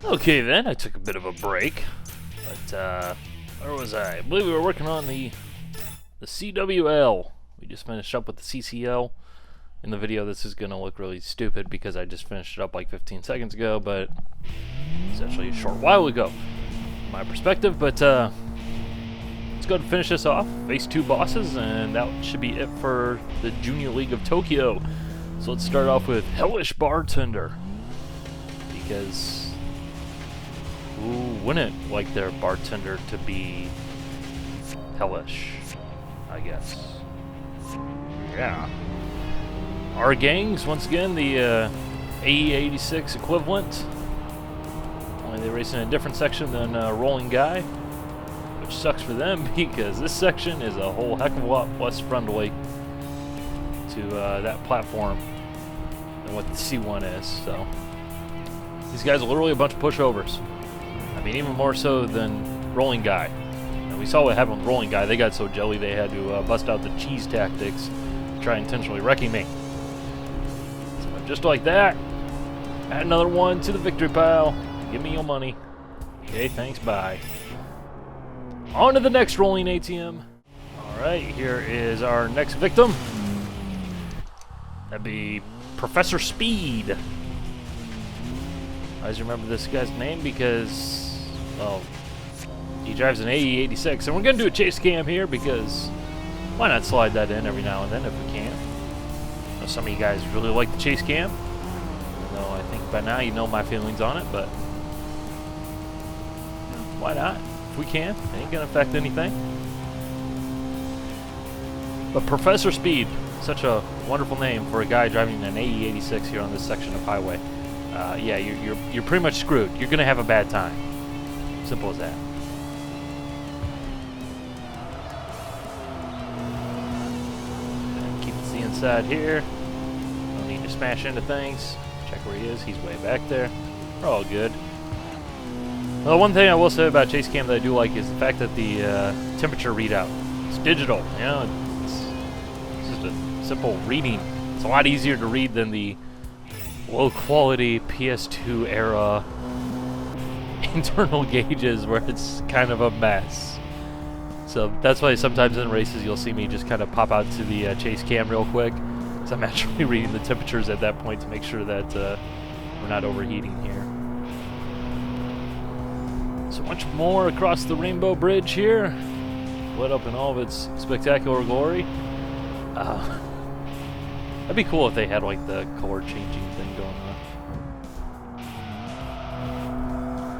Okay then, I took a bit of a break, but where was I believe we were working on the CWL. We just finished up with the CCL. In the video this is going to look really stupid because I just finished it up like 15 seconds ago, but it's actually a short while ago from my perspective. But let's go ahead and finish this off. Face 2 bosses, and that should be it for the Junior League of Tokyo. So let's start off with Hellish Bartender, because who wouldn't like their bartender to be hellish, I guess. Yeah. Our gangs, once again, the AE86 equivalent. Only they race in a different section than Rolling Guy, which sucks for them because this section is a whole heck of a lot less friendly to that platform than what the C1 is. So these guys are literally a bunch of pushovers. I mean, even more so than Rolling Guy. And we saw what happened with Rolling Guy. They got so jelly they had to bust out the cheese tactics to try intentionally wrecking me. So just like that, add another one to the victory pile. Give me your money. Okay, thanks, bye. On to the next rolling ATM. Alright, here is our next victim. That'd be Professor Speed. I always remember this guy's name because, well, he drives an AE86, and we're going to do a chase cam here because why not slide that in every now and then if we can. I know some of you guys really like the chase cam, though I think by now you know my feelings on it, but why not? If we can, it ain't going to affect anything. But Professor Speed, such a wonderful name for a guy driving an AE86 here on this section of highway. Yeah, you're pretty much screwed. You're gonna have a bad time. Simple as that. And keep it to the inside here. Don't need to smash into things. Check where he is. He's way back there. We're all good. Well, one thing I will say about Chase Cam that I do like is the fact that the temperature readout, it's digital. You know, it's just a simple reading. It's a lot easier to read than the low-quality PS2 era internal gauges where it's kind of a mess. So that's why sometimes in races you'll see me just kind of pop out to the chase cam real quick, because I'm actually reading the temperatures at that point to make sure that we're not overheating here. So much more across the Rainbow Bridge here, lit up in all of its spectacular glory. That'd be cool if they had like the color changing thing going on.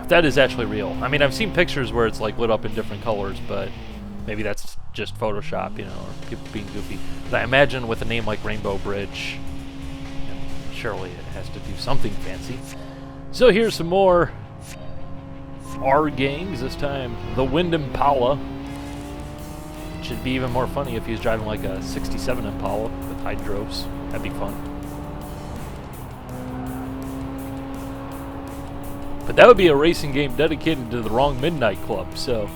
If that is actually real. I mean, I've seen pictures where it's like lit up in different colors, but maybe that's just Photoshop, you know, or people being goofy. But I imagine with a name like Rainbow Bridge, surely it has to do something fancy. So here's some more R gangs, this time the Wind Impala. Should be even more funny if he's driving like a 67 Impala with hydros. That'd be fun. But that would be a racing game dedicated to the wrong Midnight Club, so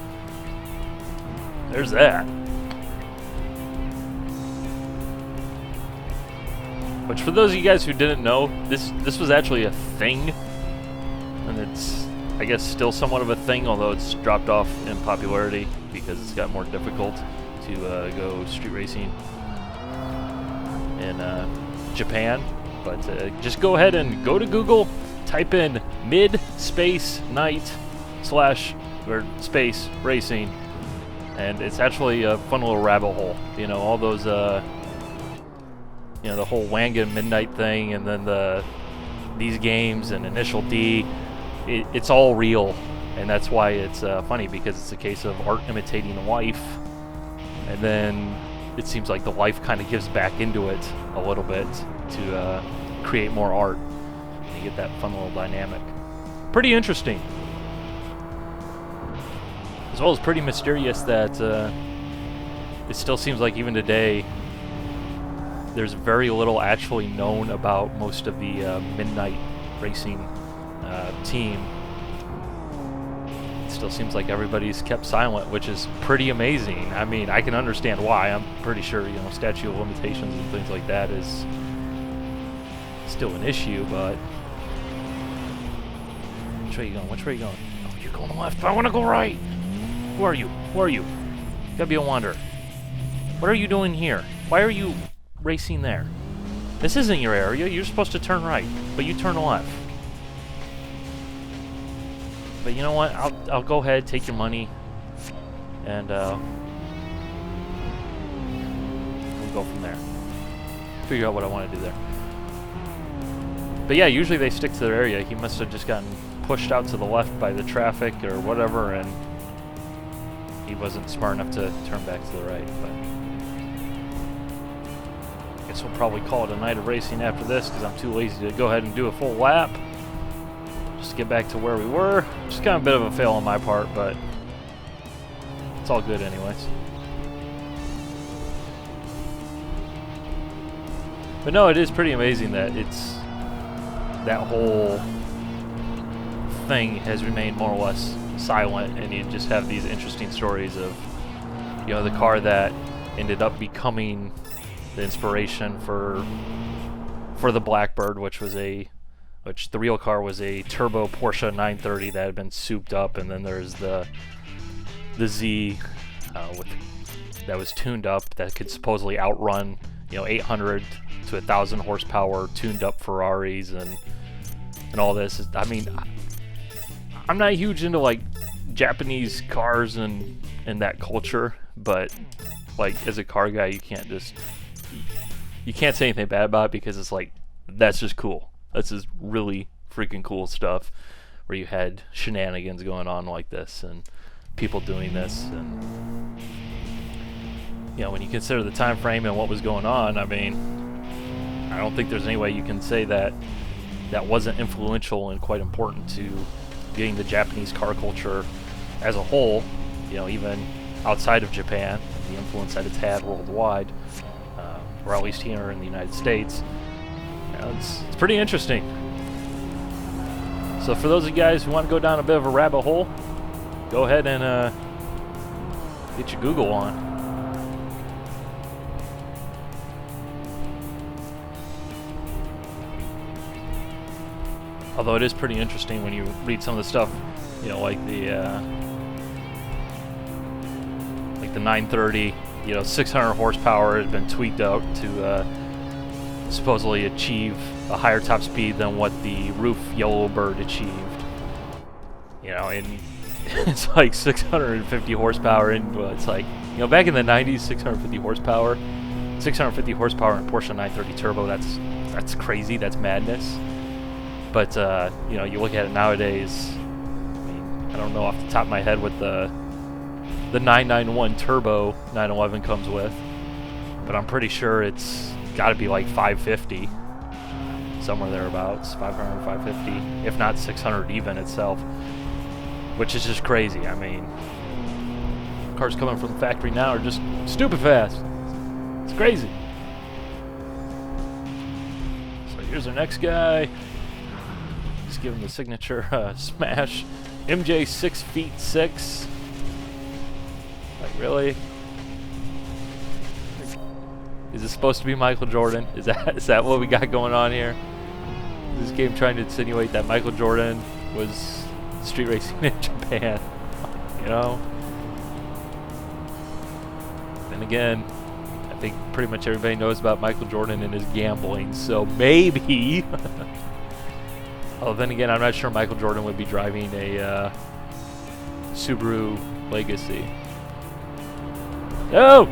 there's that. Which, for those of you guys who didn't know, this was actually a thing, and it's, I guess, still somewhat of a thing, although it's dropped off in popularity because it's got more difficult to go street racing in Japan. But just go ahead and go to Google, type in mid-space night / or space racing, and it's actually a fun little rabbit hole. You know, all those, you know, the whole Wangan Midnight thing, and then these games and Initial D. It's all real, and that's why it's funny, because it's a case of art imitating life, and then it seems like the life kind of gives back into it a little bit to create more art, and you get that fun little dynamic. Pretty interesting, as well as pretty mysterious that it still seems like even today there's very little actually known about most of the Midnight Racing team. It still seems like everybody's kept silent, which is pretty amazing. I mean, I can understand why. I'm pretty sure, you know, statute of limitations and things like that is still an issue, but Which way are you going? Which way are you going? Oh, you're going left. I want to go right. Who are you? Who are you? You gotta be a wanderer. What are you doing here? Why are you racing there? This isn't your area. You're supposed to turn right, but you turn left. But you know what? I'll go ahead, take your money, and we'll go from there. Figure out what I want to do there. But yeah, usually they stick to their area. He must have just gotten pushed out to the left by the traffic or whatever, and he wasn't smart enough to turn back to the right. But I guess we'll probably call it a night of racing after this because I'm too lazy to go ahead and do a full lap. Just get back to where we were. Just kind of a bit of a fail on my part, but it's all good anyways. But no, it is pretty amazing that that whole thing has remained more or less silent, and you just have these interesting stories of, you know, the car that ended up becoming the inspiration for the Blackbird, which the real car was a turbo Porsche 930 that had been souped up, and then there's the Z that was tuned up that could supposedly outrun, you know, 800 to 1,000 horsepower tuned up Ferraris and all this. I mean, I'm not huge into like Japanese cars and that culture, but like as a car guy, you can't say anything bad about it because it's like, that's just cool. That's just really freaking cool stuff where you had shenanigans going on like this and people doing this, and you know, when you consider the time frame and what was going on, I mean, I don't think there's any way you can say that wasn't influential and quite important to getting the Japanese car culture as a whole, you know, even outside of Japan, the influence that it's had worldwide, or at least here in the United States. You know, it's pretty interesting. So for those of you guys who want to go down a bit of a rabbit hole, go ahead and get your Google on. Although it is pretty interesting when you read some of the stuff, you know, like the 930, you know, 600 horsepower has been tweaked out to supposedly achieve a higher top speed than what the roof Yellowbird achieved. You know, and it's like 650 horsepower, and well, it's like, you know, back in the 90s, 650 horsepower in Porsche 930 turbo, that's crazy, that's madness. But, you know, you look at it nowadays, I mean, I don't know off the top of my head what the 991 Turbo 911 comes with, but I'm pretty sure it's got to be like 550, somewhere thereabouts, 500, 550, if not 600 even itself, which is just crazy. I mean, cars coming from the factory now are just stupid fast. It's crazy. So here's our next guy. Give him the signature smash. MJ 6'6". Like, really? Is this supposed to be Michael Jordan? Is that what we got going on here? Is this game trying to insinuate that Michael Jordan was street racing in Japan? You know? Then again, I think pretty much everybody knows about Michael Jordan and his gambling, so maybe. Oh, then again, I'm not sure Michael Jordan would be driving a Subaru Legacy. No!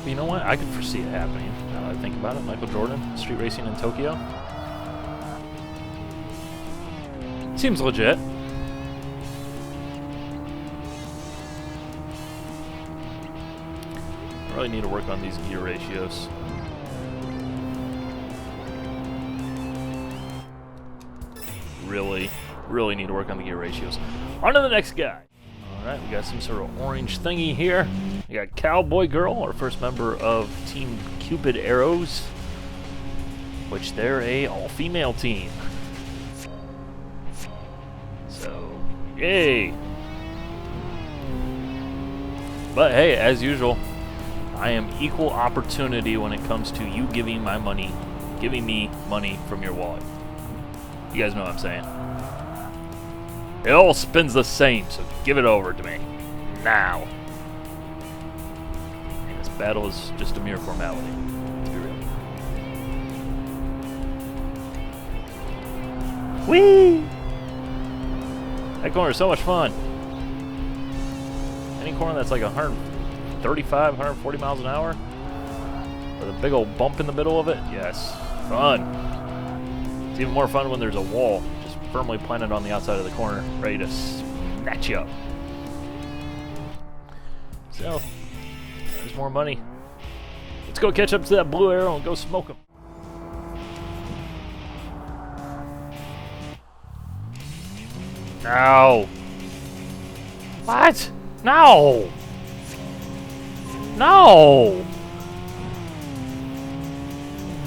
But you know what? I could foresee it happening, now that I think about it. Michael Jordan, street racing in Tokyo. Seems legit. Really need to work on these gear ratios. Really need to work on the gear ratios. On to the next guy. Alright, we got some sort of orange thingy here. We got Cowboy Girl, our first member of Team Cupid Arrows, which they're a all-female team. So, yay! But hey, as usual, I am equal opportunity when it comes to you giving me money from your wallet. You guys know what I'm saying. It all spins the same, so give it over to me. Now. And this battle is just a mere formality. Let's be real. Whee! That corner is so much fun. Any corner that's like 135, 140 miles an hour, with a big old bump in the middle of it, yes, fun. It's even more fun when there's a wall just firmly planted on the outside of the corner, ready to snatch you up. So, there's more money. Let's go catch up to that blue arrow and go smoke him. No. What? No. No.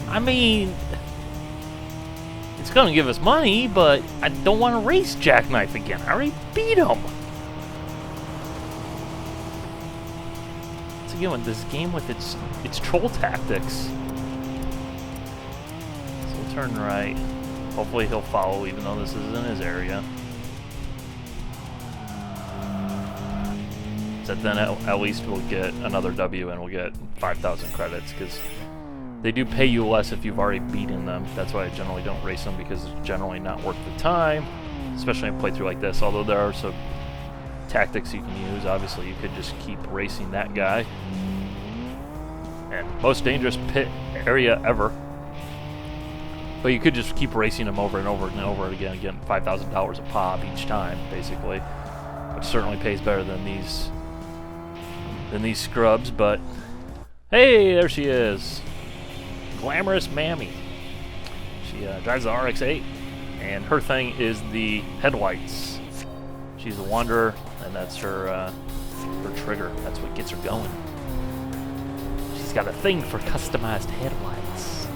I mean, it's gonna give us money, but I don't want to race Jackknife again. I already beat him. Once again, with this game with its troll tactics. So we'll turn right. Hopefully he'll follow, even though this is in his area. So then at least we'll get another W and we'll get 5,000 credits, because they do pay you less if you've already beaten them. That's why I generally don't race them, because it's generally not worth the time, especially in a playthrough like this. Although there are some tactics you can use. Obviously, you could just keep racing that guy. And most dangerous pit area ever. But you could just keep racing them over and over and over again, getting $5,000 a pop each time, basically, which certainly pays better than these scrubs. But hey, there she is, Glamorous Mammy. She drives the RX-8, and her thing is the headlights. She's a wanderer, and that's her trigger. That's what gets her going. She's got a thing for customized headlights.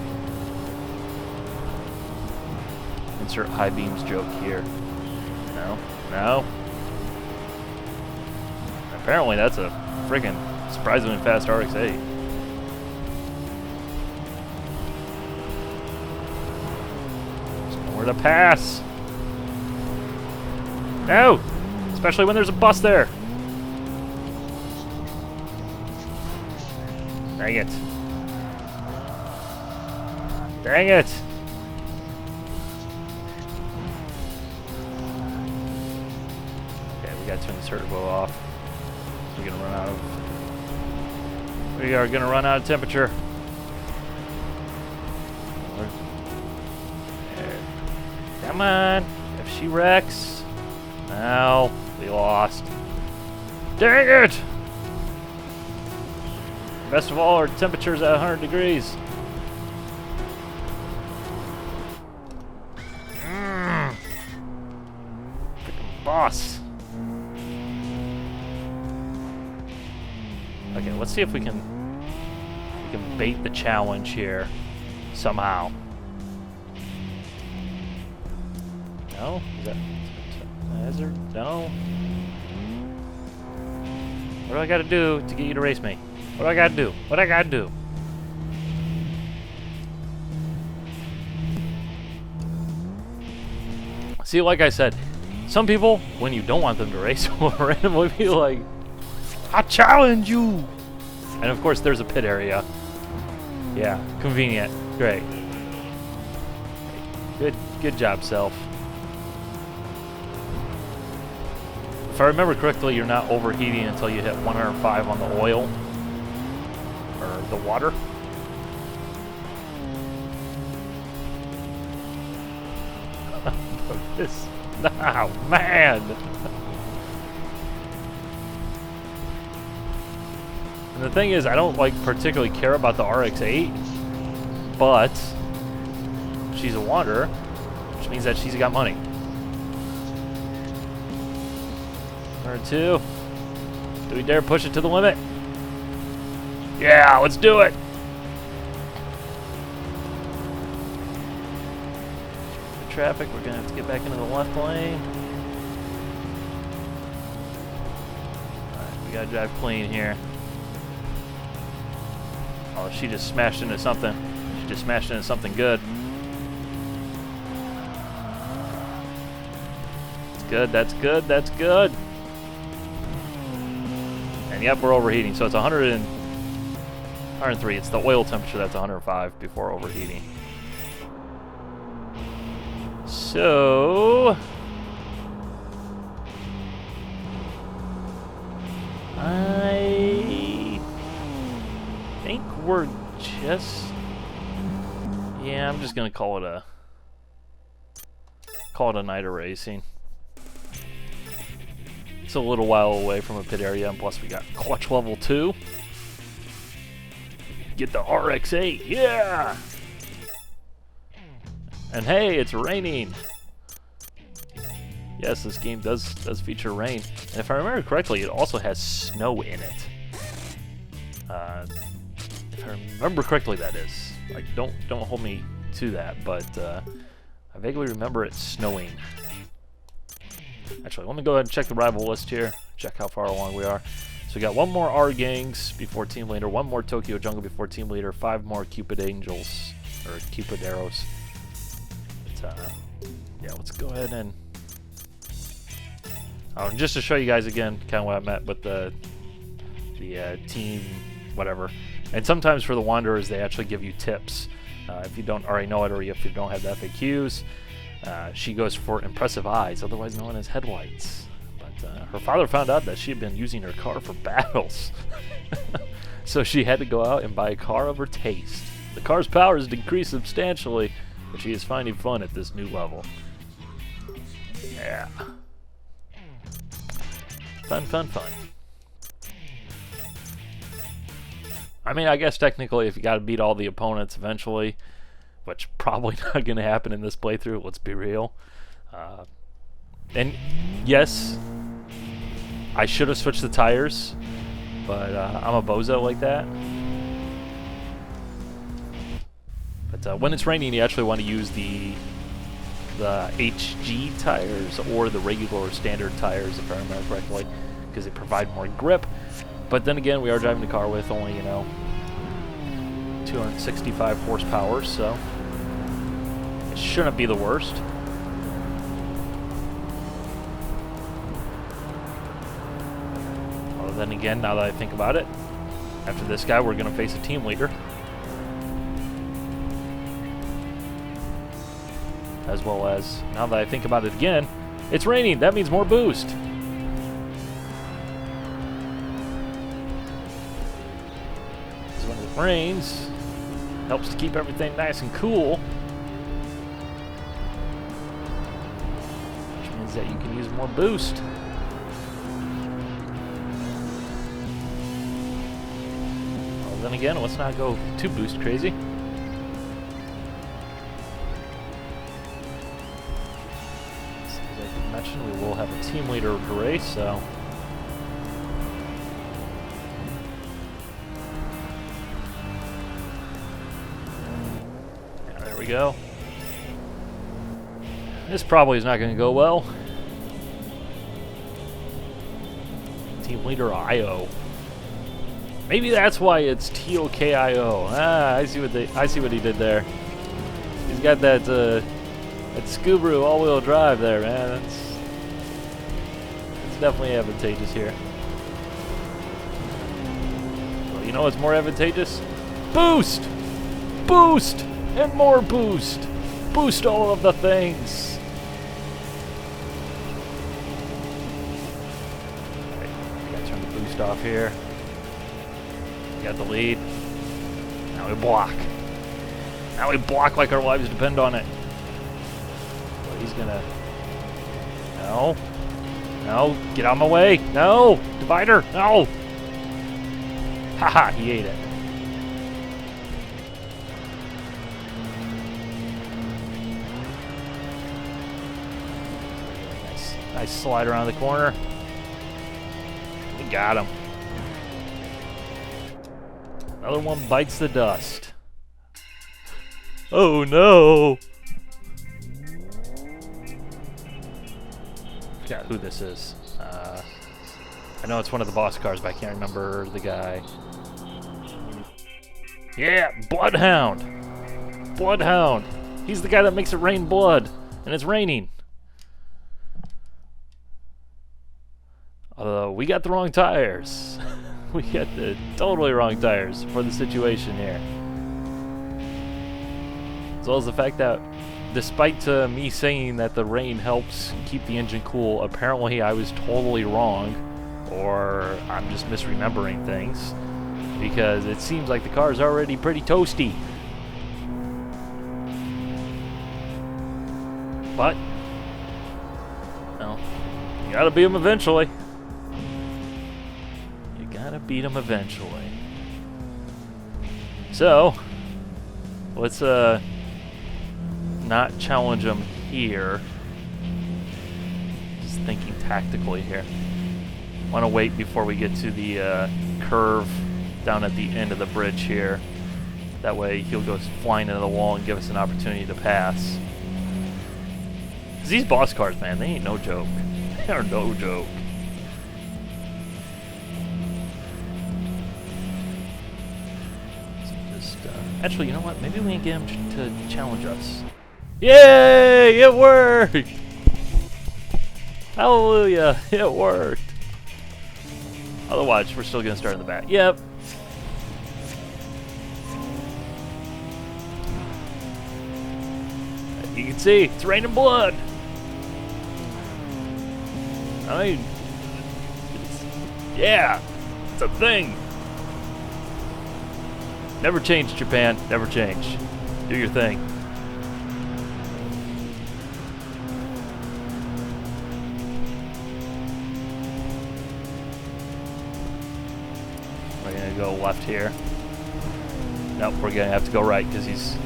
Insert high beams joke here. No, no. Apparently that's a friggin' surprisingly fast RX-8. There's nowhere to pass. No! Especially when there's a bus there. Dang it. Dang it! We got to turn the turbo off. We're gonna run out of. We are gonna run out of temperature. Come on! If she wrecks, no, we lost. Dang it! Best of all, our temperature's at 100 degrees. Freaking boss. Okay, let's see if we can bait the challenge here somehow. No? Is that hazard? No. What do I gotta do to get you to race me? What do I gotta do? What do I gotta do? See, like I said, some people, when you don't want them to race, will randomly be like, I challenge you! And of course there's a pit area. Yeah, convenient. Great. Good job, Self. If I remember correctly, you're not overheating until you hit 105 on the oil. Or the water. This, oh man! And the thing is, I don't like particularly care about the RX-8, but she's a wanderer, which means that she's got money. Turn 2. Do we dare push it to the limit? Yeah, let's do it! The traffic, we're gonna have to get back into the left lane. Alright, we gotta drive clean here. Oh, she just smashed into something. She just smashed into something good. That's good, that's good, that's good. And yep, we're overheating. So it's 103. It's the oil temperature that's 105 before overheating. So I think we're just, yeah, I'm just gonna call it a night of racing. It's a little while away from a pit area, and plus we got clutch level 2. Get the RX-8, yeah! And hey, it's raining. Yes, this game does feature rain, and if I remember correctly, it also has snow in it. If I remember correctly, that is. Like, don't hold me to that, but I vaguely remember it snowing. Actually, let me go ahead and check the rival list here. Check how far along we are. So we got 1 more R Gangs before Team Leader, 1 more Tokyo Jungle before Team Leader, 5 more Cupid Angels or Cupid Arrows. But, yeah, let's go ahead and just to show you guys again, kind of what I meant with the team, whatever. And sometimes for the Wanderers, they actually give you tips. If you don't already know it, or if you don't have the FAQs, she goes for impressive eyes, otherwise known as headlights. But her father found out that she had been using her car for battles. So she had to go out and buy a car of her taste. The car's power has decreased substantially, but she is finding fun at this new level. Yeah. Fun, fun, fun. I mean, I guess technically if you gotta beat all the opponents eventually, which probably not gonna happen in this playthrough, let's be real. And yes, I should have switched the tires, but I'm a bozo like that. But when it's raining, you actually want to use the HG tires or the regular or standard tires, if I remember correctly, because they provide more grip. But then again, we are driving a car with only, 265 horsepower, so it shouldn't be the worst. Well, then again, now that I think about it, after this guy, we're going to face a team leader. As well as, now that I think about it again, it's raining. That means more boost. Because when it rains, it helps to keep everything nice and cool. Which means that you can use more boost. Well, then again, let's not go too boost crazy. We will have a team leader of the race, so yeah, there we go. This probably is not going to go well. Team leader IO. Maybe that's why it's TOKIO. I see what he did there. He's got that Subaru all-wheel drive there, man. It's definitely advantageous here. Well, you know what's more advantageous? Boost! Boost! And more boost! Boost all of the things! Alright, we gotta turn the boost off here. We got the lead. Now we block. Now we block like our lives depend on it. Well, he's gonna... No. No, get out of my way. No, divider, no. Haha, he ate it. Nice slide around the corner. We got him. Another one bites the dust. Oh no. Forgot who this is. I know it's one of the boss cars, but I can't remember the guy. Yeah, Bloodhound. Bloodhound. He's the guy that makes it rain blood, and it's raining. Although we got the wrong tires. We got the totally wrong tires for the situation here. As well as the fact that despite me saying that the rain helps keep the engine cool, apparently I was totally wrong, or I'm just misremembering things, because it seems like the car is already pretty toasty. But, well, you gotta beat them eventually. You gotta beat them eventually. So, let's not challenge them here. Just thinking tactically here. Want to wait before we get to the curve down at the end of the bridge here. That way he'll go flying into the wall and give us an opportunity to pass. 'Cause these boss cars, man, they ain't no joke. They are no joke. So just, actually, you know what? Maybe we can get him to challenge us. Yay! It worked! Hallelujah! It worked! Otherwise, we're still gonna start in the back. Yep. You can see, it's raining blood! I mean, yeah! It's a thing! Never change, Japan. Never change. Do your thing. We're gonna go left here. Nope, we're gonna have to go right because he's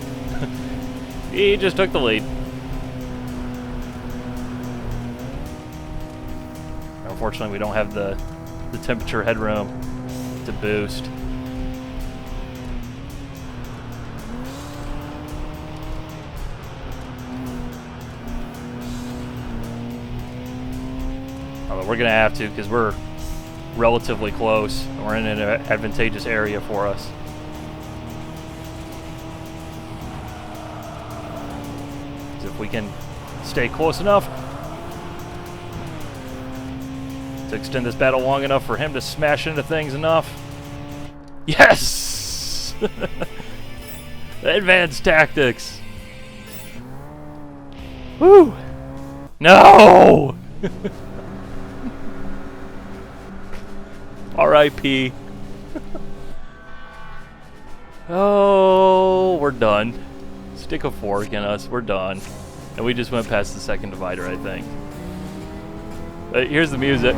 he just took the lead. Unfortunately, we don't have the temperature headroom to boost. Although we're gonna have to because we're relatively close. We're in an advantageous area for us. So if we can stay close enough to extend this battle long enough for him to smash into things enough. Yes! Advanced tactics. Woo! No! R.I.P. Oh, we're done. Stick a fork in us, we're done. And we just went past the second divider, I think. Here's the music.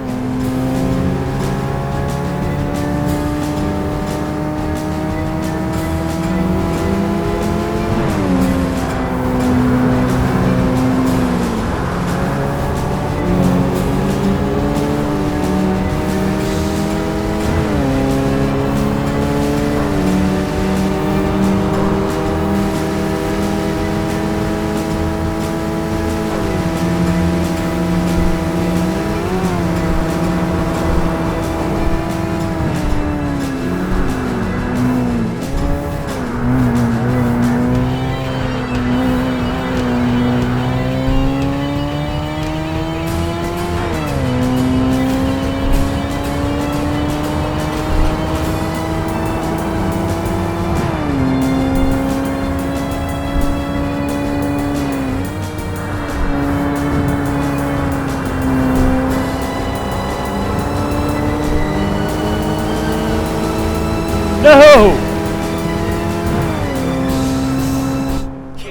No!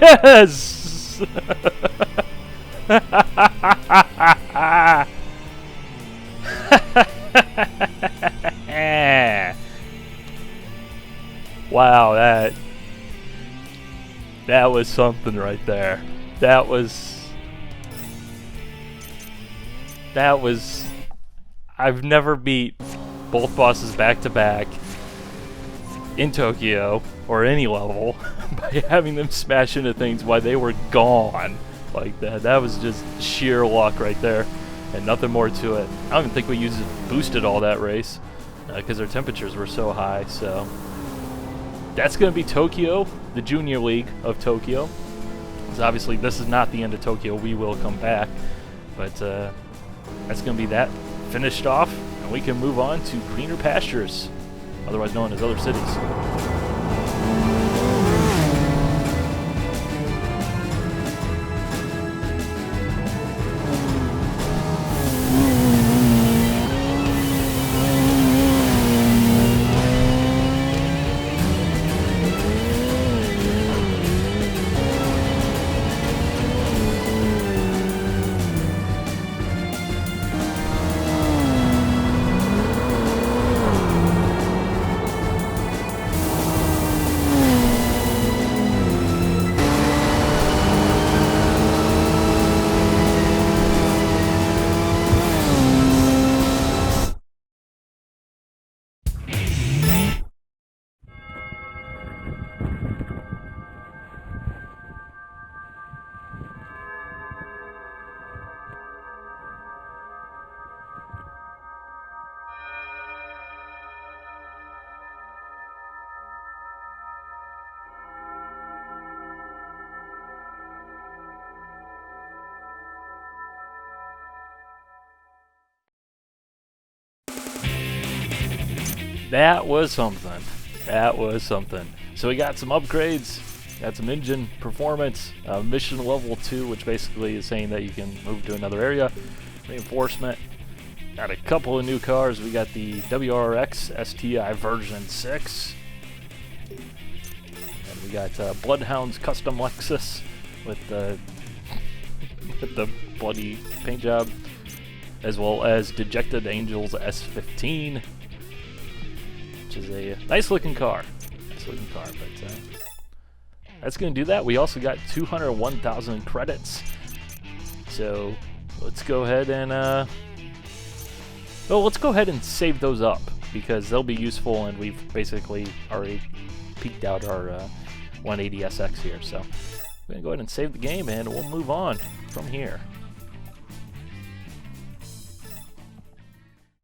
Yes! Wow, that was something right there. That was I've never beat both bosses back to back in Tokyo or any level by having them smash into things while they were gone like that. That was just sheer luck right there and nothing more to it. I don't even think we boosted all that race because our temperatures were so high. So that's going to be Tokyo, the Junior League of Tokyo. Because obviously this is not the end of Tokyo. We will come back. But that's going to be that finished off. And we can move on to greener pastures, otherwise known as other cities. That was something. That was something. So we got some upgrades, got some engine performance, mission level 2, which basically is saying that you can move to another area, reinforcement. Got a couple of new cars. We got the WRX STI version 6. And we got Bloodhound's custom Lexus with the bloody paint job, as well as Dejected Angels S15. Which is a nice looking car. But that's going to do that. We also got 201,000 credits. So let's go ahead and let's go ahead and save those up, because they'll be useful, and we've basically already peaked out our 180SX here. So we're going to go ahead and save the game, and we'll move on from here.